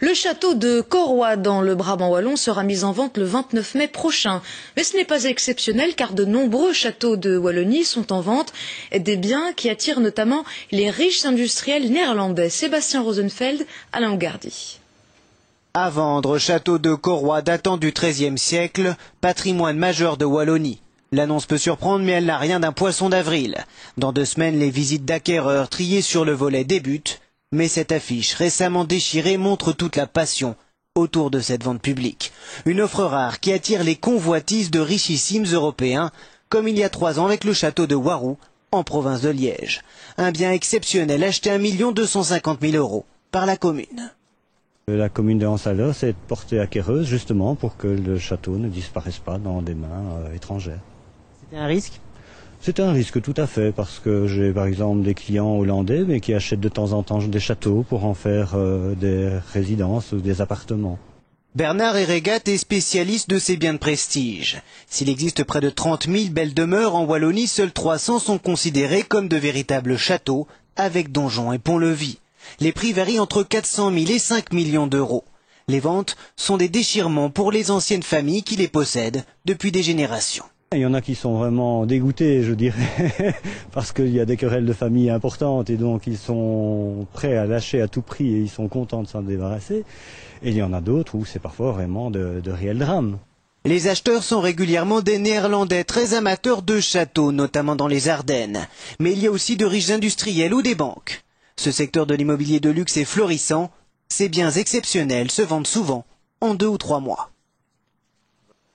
Le château de Corroy dans le Brabant wallon sera mis en vente le 29 mai prochain. Mais ce n'est pas exceptionnel car de nombreux châteaux de Wallonie sont en vente, des biens qui attirent notamment les riches industriels néerlandais. Sébastien Rosenfeld, Alain Gardy. À vendre, château de Corroy datant du XIIIe siècle, patrimoine majeur de Wallonie. L'annonce peut surprendre, mais elle n'a rien d'un poisson d'avril. Dans 2 semaines, les visites d'acquéreurs triés sur le volet débutent. Mais cette affiche, récemment déchirée, montre toute la passion autour de cette vente publique. Une offre rare qui attire les convoitises de richissimes Européens, comme il y a 3 ans avec le château de Warroux, en province de Liège. Un bien exceptionnel acheté 1 250 000 € par la commune. La commune de Hansaler s'est portée acquéreuse justement pour que le château ne disparaisse pas dans des mains étrangères. C'était un risque ? C'est un risque tout à fait, parce que j'ai par exemple des clients hollandais mais qui achètent de temps en temps des châteaux pour en faire des résidences ou des appartements. Bernard Eregat est spécialiste de ces biens de prestige. S'il existe près de 30 000 belles demeures en Wallonie, seuls 300 sont considérés comme de véritables châteaux, avec donjons et pont-levis. Les prix varient entre 400 000 et 5 millions d'euros. Les ventes sont des déchirements pour les anciennes familles qui les possèdent depuis des générations. Il y en a qui sont vraiment dégoûtés, je dirais, parce qu'il y a des querelles de famille importantes et donc ils sont prêts à lâcher à tout prix et ils sont contents de s'en débarrasser. Et il y en a d'autres où c'est parfois vraiment de réels drames. Les acheteurs sont régulièrement des Néerlandais très amateurs de châteaux, notamment dans les Ardennes. Mais il y a aussi de riches industriels ou des banques. Ce secteur de l'immobilier de luxe est florissant. Ces biens exceptionnels se vendent souvent en 2 ou 3 mois.